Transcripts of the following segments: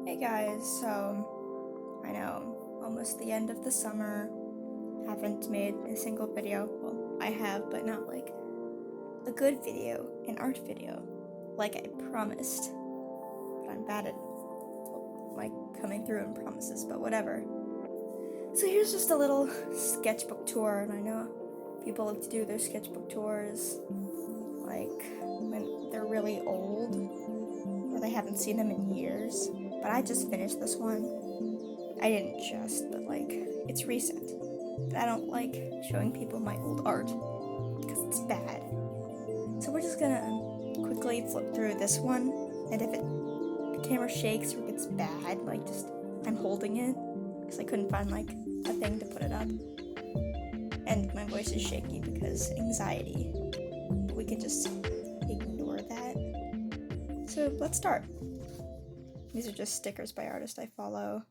Hey guys, so I know, almost the end of the summer, haven't made a single video. Well, I have, but not like a good video, an art video, like I promised. But I'm bad at like coming through on promises, but whatever. So here's just a little sketchbook tour, and I know people like to do their sketchbook tours like when they're really old or they haven't seen them in years. But I just finished this one. I didn't just, but like, it's recent. But I don't like showing people my old art because it's bad. So we're just gonna quickly flip through this one, and if the camera shakes or gets bad, like just I'm holding it because I couldn't find like a thing to put it up, and my voice is shaky because anxiety. But we can just ignore that. So let's start. These are just stickers by artists I follow.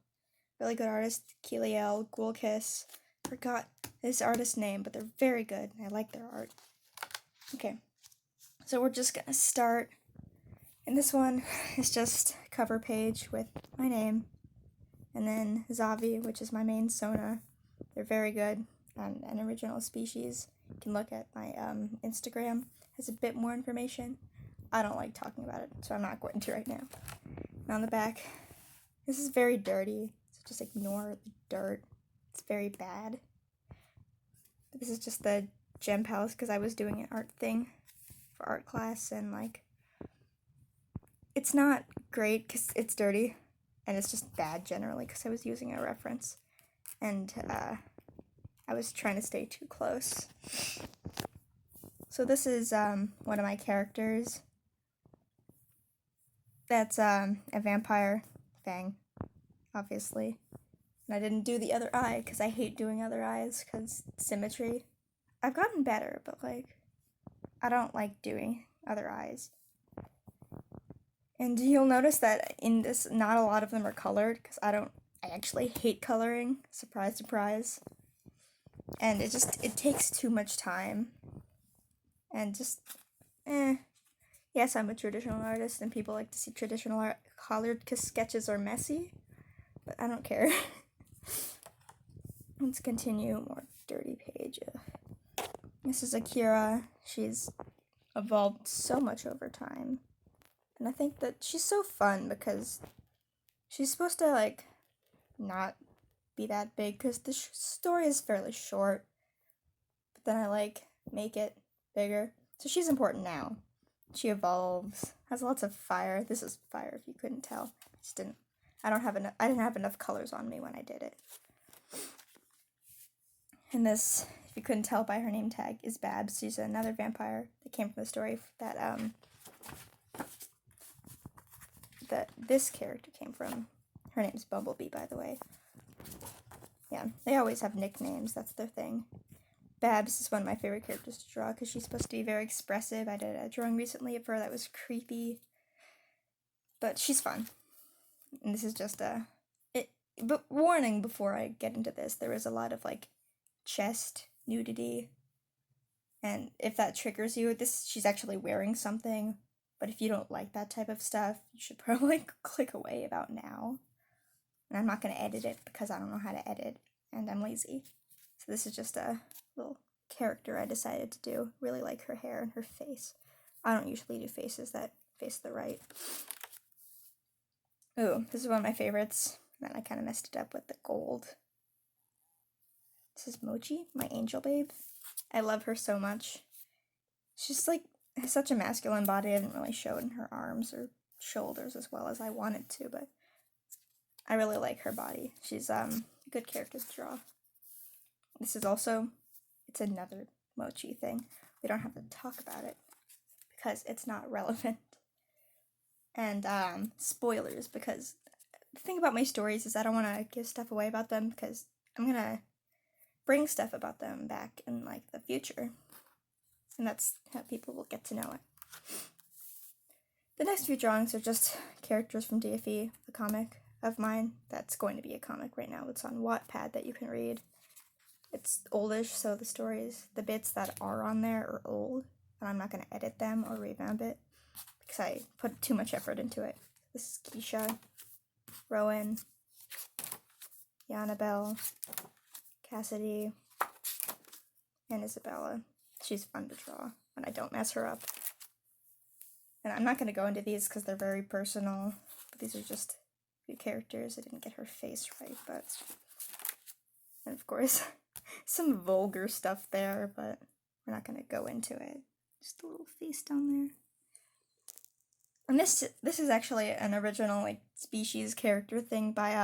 Really good artist, Kiliel, Ghoulkiss. Forgot this artist's name, but they're very good, and I like their art. Okay, so we're just gonna start. And this one is just a cover page with my name, and then Zavi, which is my main Sona. They're very good, and an original species. You can look at my Instagram. It has a bit more information. I don't like talking about it, so I'm not going to right now. And on the back, this is very dirty, so just ignore the dirt. It's very bad. This is just the gem palace because I was doing an art thing for art class, and like, it's not great because it's dirty, and it's just bad generally because I was using a reference, and I was trying to stay too close. So this is one of my characters. That's a vampire Fang, obviously. And I didn't do the other eye because I hate doing other eyes because symmetry. I've gotten better, but like, I don't like doing other eyes. And you'll notice that in this, not a lot of them are colored because I actually hate coloring. Surprise, surprise. And it takes too much time. And just, Yes, I'm a traditional artist, and people like to see traditional art colored because sketches are messy, but I don't care. Let's continue. More dirty page. This is Akira. She's evolved so much over time, and I think that she's so fun because she's supposed to like not be that big because the story is fairly short, but then I like make it bigger. So she's important now. She evolves, has lots of fire. This is fire if you couldn't tell. I didn't have enough colors on me when I did it. And this, if you couldn't tell by her name tag, is Babs. She's another vampire that came from the story that this character came from. Her name's Bumblebee, by the way. Yeah, they always have nicknames, that's their thing. Babs is one of my favorite characters to draw because she's supposed to be very expressive. I did a drawing recently of her that was creepy, but she's fun. And this is just but warning before I get into this, there is a lot of like chest nudity, and if that triggers you, she's actually wearing something. But if you don't like that type of stuff, you should probably click away about now. And I'm not going to edit it because I don't know how to edit, and I'm lazy. So this is just a little character I decided to do. Really like her hair and her face. I don't usually do faces that face the right. Ooh, this is one of my favorites. And then I kind of messed it up with the gold. This is Mochi, my angel babe. I love her so much. She's like, has such a masculine body. I didn't really show it in her arms or shoulders as well as I wanted to, but I really like her body. She's a good character to draw. This is also, it's another Mochi thing. We don't have to talk about it because it's not relevant. And spoilers, because the thing about my stories is I don't want to give stuff away about them because I'm going to bring stuff about them back in like the future. And that's how people will get to know it. The next few drawings are just characters from Daffy, the comic of mine. That's going to be a comic right now. It's on Wattpad that you can read. It's oldish, so the stories, the bits that are on there are old, and I'm not going to edit them or revamp it because I put too much effort into it. This is Keisha. Rowan, Annabelle, Cassidy, and Isabella. She's fun to draw when I don't mess her up. And I'm not going to go into these because they're very personal, but these are just a few characters. I didn't get her face right, but... And of course, some vulgar stuff there, but we're not going to go into it. Just a little face down there. And this is actually an original, like, species character thing by,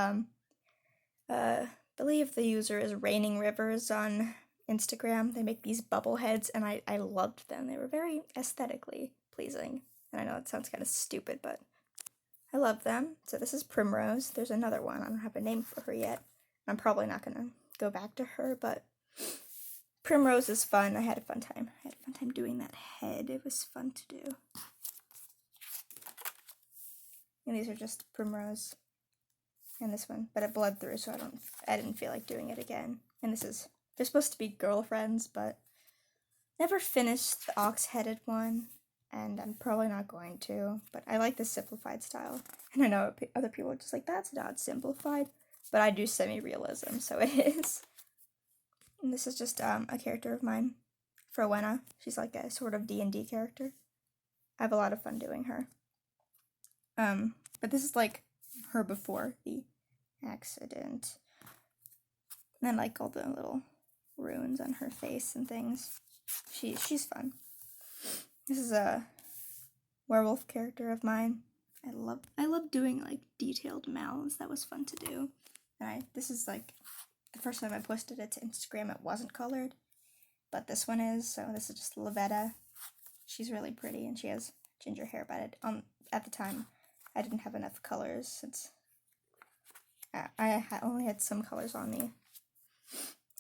I believe the user is Raining Rivers on Instagram. They make these bubble heads, and I loved them. They were very aesthetically pleasing. And I know it sounds kind of stupid, but I love them. So this is Primrose. There's another one. I don't have a name for her yet. I'm probably not going to go back to her, but Primrose is fun. I had a fun time. I had a fun time doing that head. It was fun to do. And these are just Primrose and this one, but it bled through, so I didn't feel like doing it again. And they're supposed to be girlfriends, but never finished the ox-headed one, and I'm probably not going to, but I like the simplified style. And I know other people are just like, that's not simplified, but I do semi-realism, so it is. And this is just a character of mine, Frowena. She's like a sort of D&D character. I have a lot of fun doing her. But this is like her before the accident. And then like all the little runes on her face and things. She's fun. This is a werewolf character of mine. I love doing like detailed mouths. That was fun to do. And this is like the first time I posted it to Instagram. It wasn't colored, but this one is. So this is just Lavetta. She's really pretty and she has ginger hair, but at the time I didn't have enough colors since I only had some colors on me.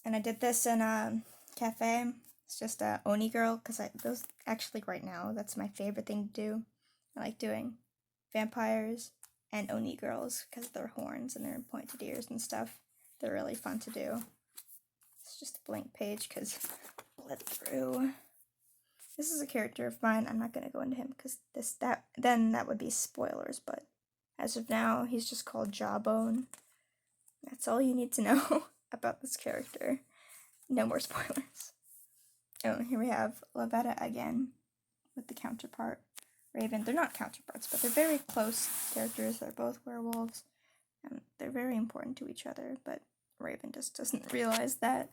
And I did this in a cafe. It's just a Oni girl, because those actually right now, that's my favorite thing to do. I like doing vampires and Oni girls because they're horns and they're pointed ears and stuff. They're really fun to do. It's just a blank page because bled through. This is a character of mine. I'm not going to go into him because then that would be spoilers, but as of now, he's just called Jawbone. That's all you need to know about this character. No more spoilers. Oh, here we have Lavetta again with the counterpart, Raven. They're not counterparts, but they're very close characters. They're both werewolves, and they're very important to each other, but Raven just doesn't realize that.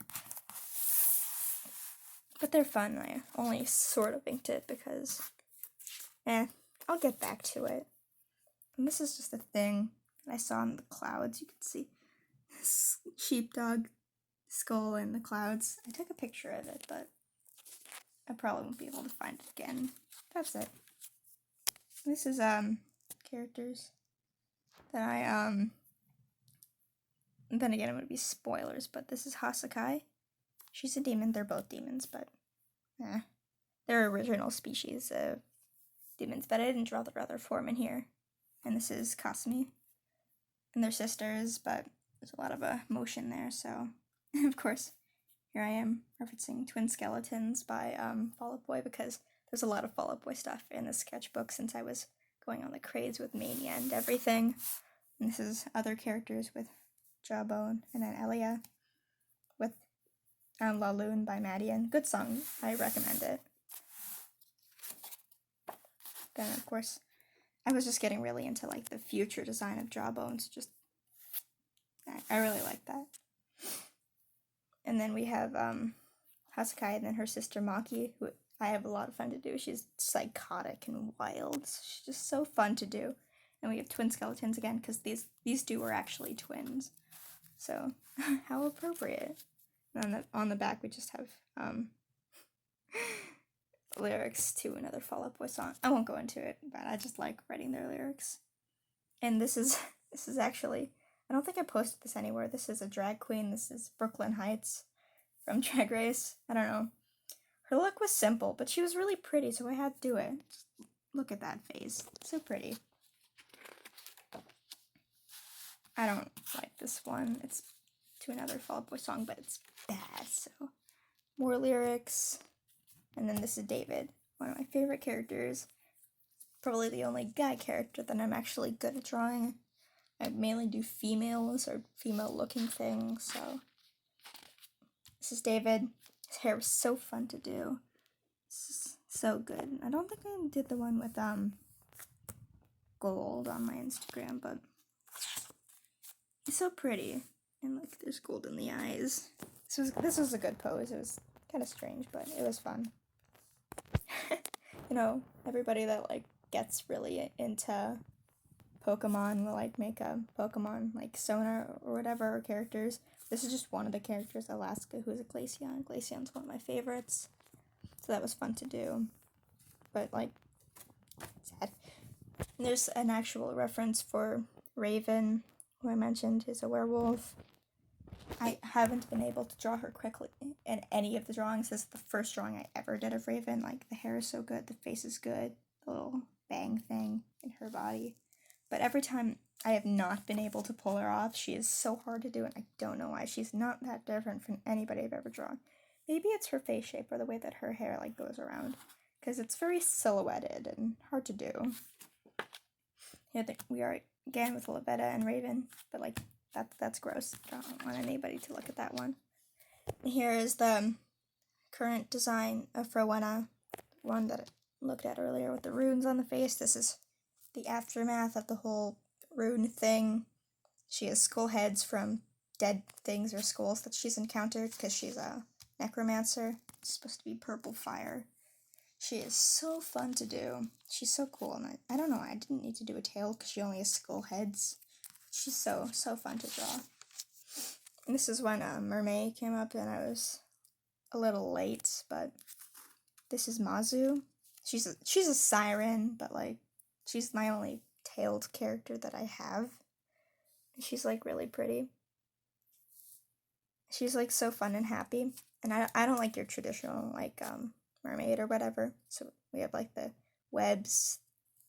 But they're fun. I only sort of inked it because, I'll get back to it. And this is just a thing that I saw in the clouds. You can see this sheepdog skull in the clouds. I took a picture of it, but I probably won't be able to find it again. That's it. This is, characters that then again, it would be spoilers, but this is Hasakai. She's a demon. They're both demons, but they're original species of demons, but I didn't draw their other form in here. And this is Kasumi. And they're sisters, but there's a lot of emotion there, so... And of course, here I am referencing Twin Skeletons by Fall Out Boy, because there's a lot of Fall Out Boy stuff in the sketchbook since I was going on the craze with Mania and everything. And this is other characters with Jawbone, and then Elia with La Lune by Madian. Good song. I recommend it. Then, of course, I was just getting really into, like, the future design of Jawbones. Just, I really like that. And then we have Hasakai and then her sister Mochi, who I have a lot of fun to do. She's psychotic and wild. She's just so fun to do. And we have twin skeletons again, because these two are actually twins. So, how appropriate. And on the back we just have lyrics to another Fall Out Boy song. I won't go into it, but I just like writing their lyrics. And this is actually, I don't think I posted this anywhere. This is a drag queen. This is Brooklyn Heights from Drag Race. I don't know. Her look was simple, but she was really pretty, so I had to do it. Just look at that face. So pretty. I don't like this one. It's to another Fall Out Boy song, but it's bad, so. More lyrics. And then this is David, one of my favorite characters. Probably the only guy character that I'm actually good at drawing. I mainly do females or female-looking things, so. This is David. His hair was so fun to do. This is so good. I don't think I did the one with, gold on my Instagram, but he's so pretty. And, like, there's gold in the eyes. This was a good pose. It was kind of strange, but it was fun. You know, everybody that, like, gets really into Pokemon will, like, make a Pokemon, like, Sona or whatever, or characters. This is just one of the characters, Alaska, who's a Glaceon. Glaceon's one of my favorites. So that was fun to do. But, like, sad. And there's an actual reference for Raven, who I mentioned is a werewolf. I haven't been able to draw her correctly in any of the drawings. This is the first drawing I ever did of Raven. Like, the hair is so good, the face is good, the little bang thing in her body. But every time I have not been able to pull her off, she is so hard to do, and I don't know why. She's not that different from anybody I've ever drawn. Maybe it's her face shape or the way that her hair, like, goes around, because it's very silhouetted and hard to do. Here we are again with Olivetta and Raven, but, like, that's gross. I don't want anybody to look at that one. And here is the current design of Rowena, one that I looked at earlier with the runes on the face. This is the aftermath of the whole rune thing. She has skull heads from dead things or skulls that she's encountered because she's a necromancer. It's supposed to be purple fire. She is so fun to do. She's so cool, and I don't know, I didn't need to do a tail because she only has skull heads. She's so fun to draw. And this is when Mermaid came up, and I was a little late, but this is Mazu. She's a siren, but, like, she's my only tailed character that I have. She's, like, really pretty. She's, like, so fun and happy. And I don't like your traditional, like, mermaid or whatever. So we have, like, the webs,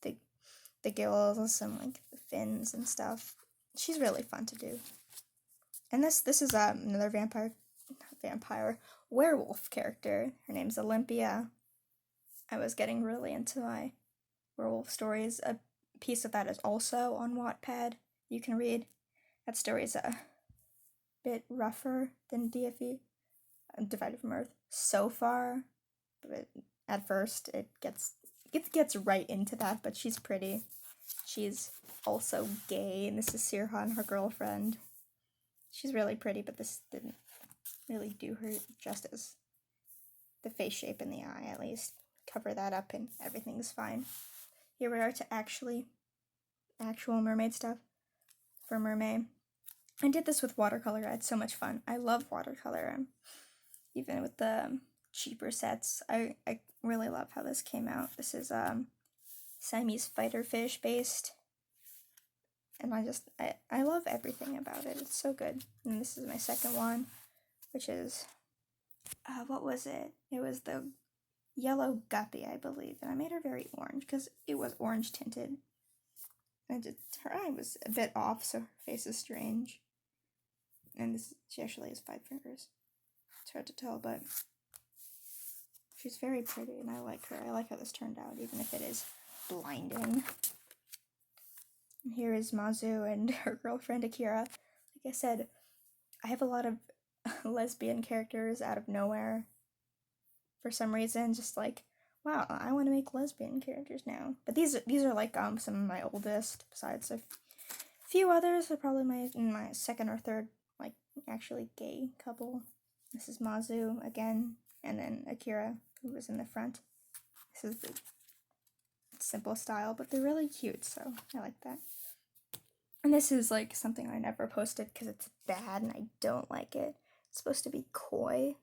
the gills, and, like, the fins and stuff. She's really fun to do. And this is another werewolf character. Her name's Olympia. I was getting really into my werewolf stories. A piece of that is also on Wattpad. You can read. That story is a bit rougher than Daffy, Divided from Earth, so far. But at first, it gets right into that. But she's pretty. She's also gay, and this is Sirhan, her girlfriend. She's really pretty, but this didn't really do her justice. The face shape and the eye, at least. Cover that up and everything's fine. Here we are to actual mermaid stuff for Mermaid. I did this with watercolor. I had so much fun. I love watercolor. Even with the cheaper sets, I really love how this came out. This is Siamese fighter fish based. And I love everything about it. It's so good. And this is my second one, which is, what was it? It was the yellow guppy, I believe. And I made her very orange because it was orange tinted. And her eye was a bit off, so her face is strange. And she actually has 5 fingers. It's hard to tell, but she's very pretty, and I like her. I like how this turned out, even if it is blinding. And here is Mazu and her girlfriend Akira. Like I said, I have a lot of lesbian characters out of nowhere. For some reason, just like, wow, I want to make lesbian characters now. But these are like some of my oldest. Besides a few others are probably my second or third, like, actually gay couple. This is Mazu again, and then Akira, who was in the front. This is the simple style, but they're really cute, so I like that. And this is like something I never posted because it's bad and I don't like it. It's supposed to be koi.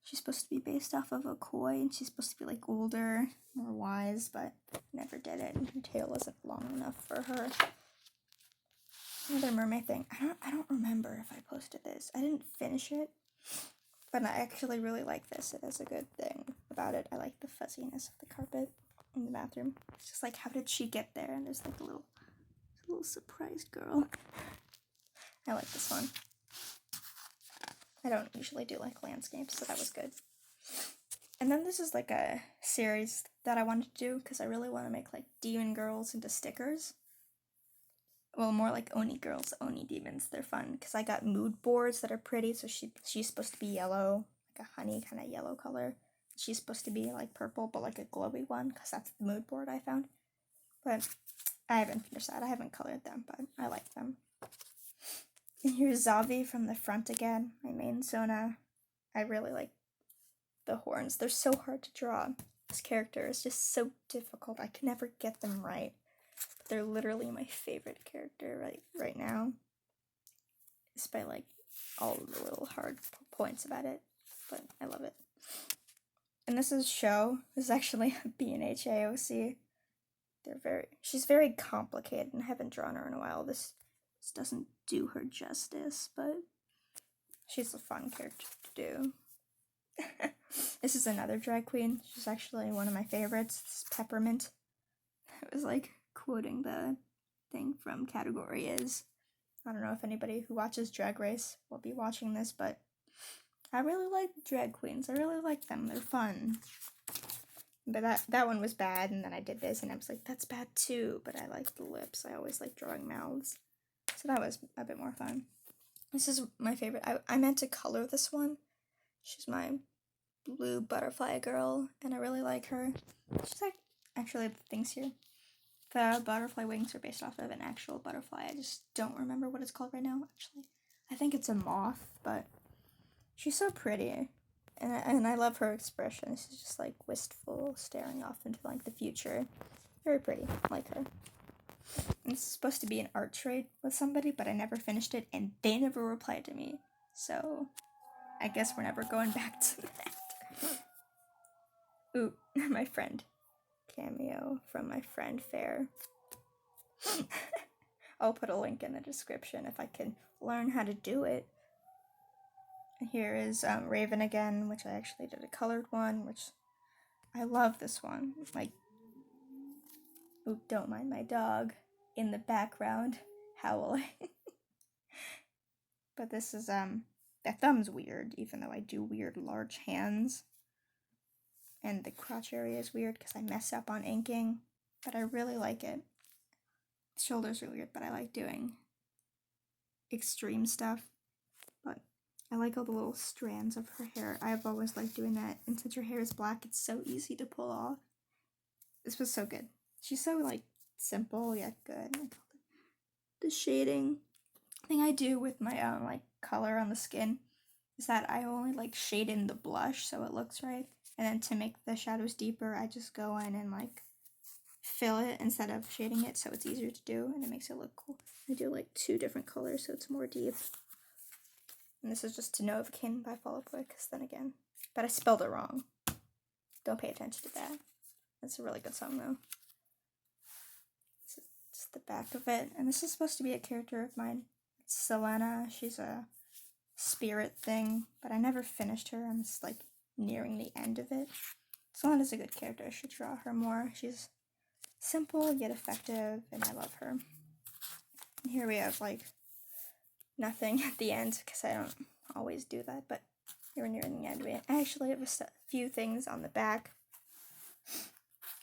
She's supposed to be based off of a koi, and she's supposed to be like older, more wise, but never did it, and her tail isn't long enough for her. Another mermaid thing. I don't remember if I posted this. I didn't finish it, but I actually really like this. It has a good thing about it. I like the fuzziness of the carpet in the bathroom. It's just like, how did she get there? And there's like a little surprised girl. I like this one. I don't usually do like landscapes, so that was good. And then this is like a series that I wanted to do because I really want to make like demon girls into stickers. well, more like Oni girls, Oni demons. They're fun because I got mood boards that are pretty. So she's supposed to be yellow, like a honey kind of yellow color. She's supposed to be like purple, but like a glowy one because that's the mood board I found. But I haven't finished that. I haven't colored them, but I like them. And here's Zavi from the front again, my main Zona. I really like the horns. They're so hard to draw. This character is just so difficult. I can never get them right. But they're literally my favorite character right now. Despite like all the little hard points about it. But I love it. And this is Sho. This is actually a B&H AOC. She's very complicated and I haven't drawn her in a while. This doesn't do her justice, but she's a fun character to do. This is another drag queen. She's actually one of my favorites. This is Peppermint. I was like quoting the thing from Category Is. I don't know if anybody who watches Drag Race will be watching this, but I really like drag queens. I really like them. They're fun. But that one was bad, and then I did this, and I was like, that's bad too, but I like the lips. I always like drawing mouths. So that was a bit more fun. This is my favorite. I meant to color this one. She's my blue butterfly girl, and I really like her. She's like, actually, the things here. The butterfly wings are based off of an actual butterfly. I just don't remember what it's called right now, actually. I think it's a moth, but she's so pretty. And I love her expression. She's just like wistful, staring off into like the future. Very pretty. I like her. And it's supposed to be an art trade with somebody, but I never finished it, and they never replied to me. So I guess we're never going back to that. Ooh, my friend. Cameo from my friend Fair. I'll put a link in the description if I can learn how to do it. Here is Raven again, which I actually did a colored one, which I love this one. Like, ooh, don't mind my dog in the background howling. But this is, that thumb's weird, even though I do weird large hands. And the crotch area is weird because I mess up on inking, but I really like it. The shoulders are weird, but I like doing extreme stuff. But I like all the little strands of her hair. I've always liked doing that, and since her hair is black, it's so easy to pull off. This was so good. She's so, like, simple yet good. The shading thing I do with my own, like, color on the skin is that I only, like, shade in the blush so it looks right. And then to make the shadows deeper, I just go in and, like, fill it instead of shading it so it's easier to do, and it makes it look cool. I do, like, 2 different colors so it's more deep. And this is just to know if it came by Fall Out Boy, because then again. But I spelled it wrong. Don't pay attention to that. That's a really good song, though. This is the back of it. And this is supposed to be a character of mine. It's Selena. She's a spirit thing, but I never finished her. I'm just, like, nearing the end of it. Selena's a good character. I should draw her more. She's simple yet effective, and I love her. And here we have, like, nothing at the end, because I don't always do that, but here we're nearing the end. I actually have a few things on the back.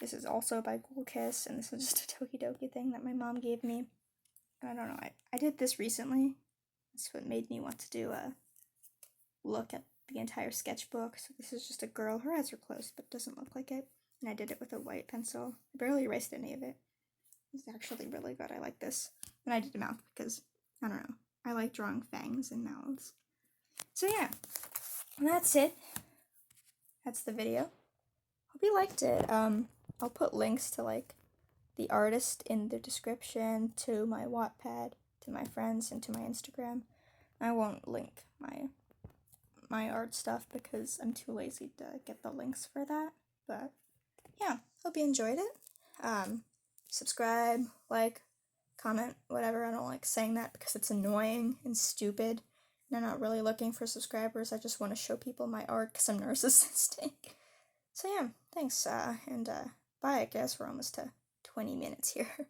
This is also by Cool Kiss, and this is just a Tokidoki thing that my mom gave me. And I don't know, I did this recently. That's what made me want to do a look at the entire sketchbook. So this is just a girl. Her eyes are closed, but doesn't look like it. And I did it with a white pencil. I barely erased any of it. It's actually really good. I like this. And I did a mouth because, I don't know, I like drawing fangs and mouths. So yeah, and that's it. That's the video. Hope you liked it. I'll put links to, like, the artist in the description, to my Wattpad, to my friends, and to my Instagram. I won't link my art stuff because I'm too lazy to get the links for that. But yeah, hope you enjoyed it. Subscribe, like, comment, whatever. I don't like saying that because it's annoying and stupid. And I'm not really looking for subscribers. I just want to show people my art because I'm narcissistic. So yeah, thanks, and bye. I guess we're almost to 20 minutes here.